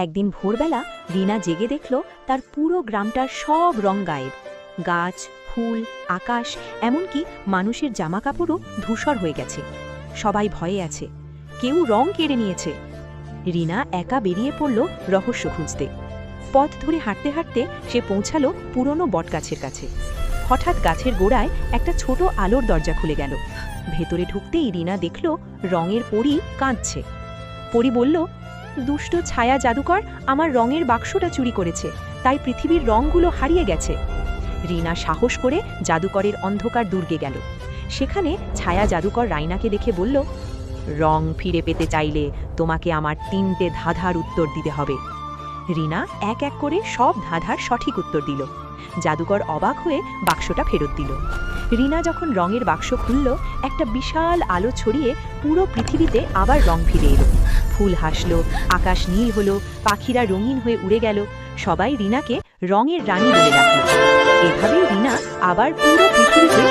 একদিন ভোরবেলা রিনা জেগে দেখল তার পুরো গ্রামটার সব রং গায়েব। গাছ, ফুল, আকাশ, এমনকি মানুষের জামাকাপড়ও ধূসর হয়ে গেছে। সবাই ভয়ে আছে, কেউ রং কেড়ে নিয়েছে। রিনা একা বেরিয়ে পড়ল রহস্য খুঁজতে। পথ ধরে হাঁটতে হাঁটতে সে পৌঁছালো পুরনো বটগাছের কাছে। হঠাৎ গাছের গোড়ায় একটা ছোট আলোর দরজা খুলে গেল। ভেতরে ঢুকতেই রিনা দেখল রঙের পরী কাঁদছে। পরী বলল, দুষ্ট ছায়া জাদুকর আমার রঙের বাক্সটা চুরি করেছে, তাই পৃথিবীর রঙগুলো হারিয়ে গেছে। রিনা সাহস করে জাদুকরের অন্ধকার দুর্গে গেল। সেখানে ছায়া জাদুকর রাইনাকে দেখে বলল, রং ফিরে পেতে চাইলে তোমাকে আমার 3টে ধাঁধার উত্তর দিতে হবে। রিনা এক এক করে সব ধাঁধার সঠিক উত্তর দিল। জাদুকর অবাক হয়ে বাক্সটা ফেরত দিল। রিনা যখন রঙের বাক্স খুলল, একটা বিশাল আলো ছড়িয়ে পুরো পৃথিবীতে আবার রং ফিরে এলো। ফুল হাসলো, আকাশ নীল হলো, পাখিরা রঙিন হয়ে উড়ে গেল। সবাই রিনাকে রঙের রানী বলে ডাকল। এভাবেই রিনা আবার পুরো পৃথিবীতে